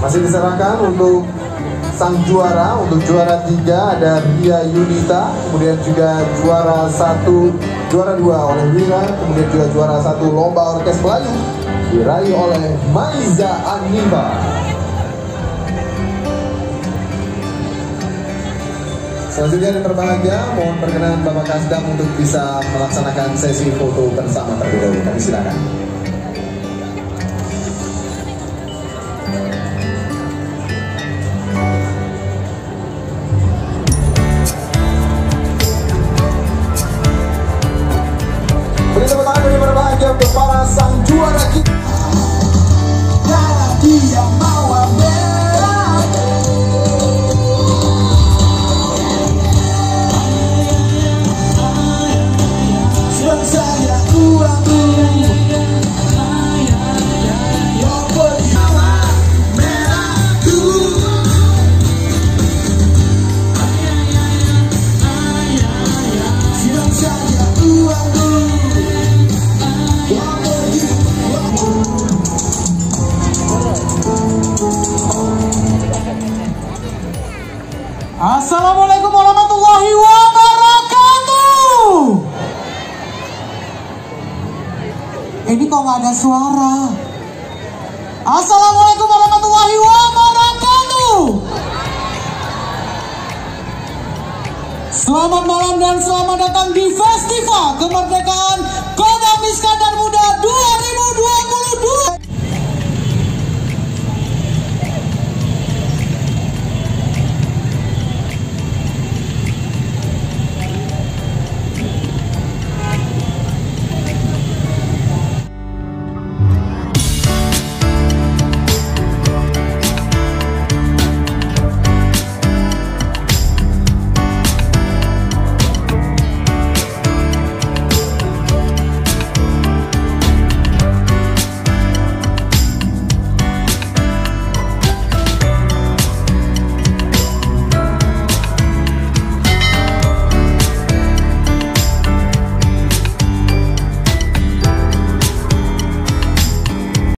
Masih diserahkan untuk sang juara. Untuk juara 3 ada Ria Yunita, kemudian juga juara 1, juara 2 oleh Wira, kemudian juga juara 1 lomba orkes Melayu diraih oleh Maiza Anifa. Selanjutnya yang berbahagia, mohon perkenan Bapak Kasdam untuk bisa melaksanakan sesi foto bersama terlebih dahulu. Kami silakan. Beri tepuk tangan yang berbahagia untuk para sang juara kita. Dia mawar merah. Saya uangku. Mawar merahku. Siang saya uangku. Assalamualaikum warahmatullahi wabarakatuh. Ini kok nggak ada suara? Assalamualaikum warahmatullahi wabarakatuh. Selamat malam dan selamat datang di Festival Kemerdekaan Kota Iskandar Muda 2000.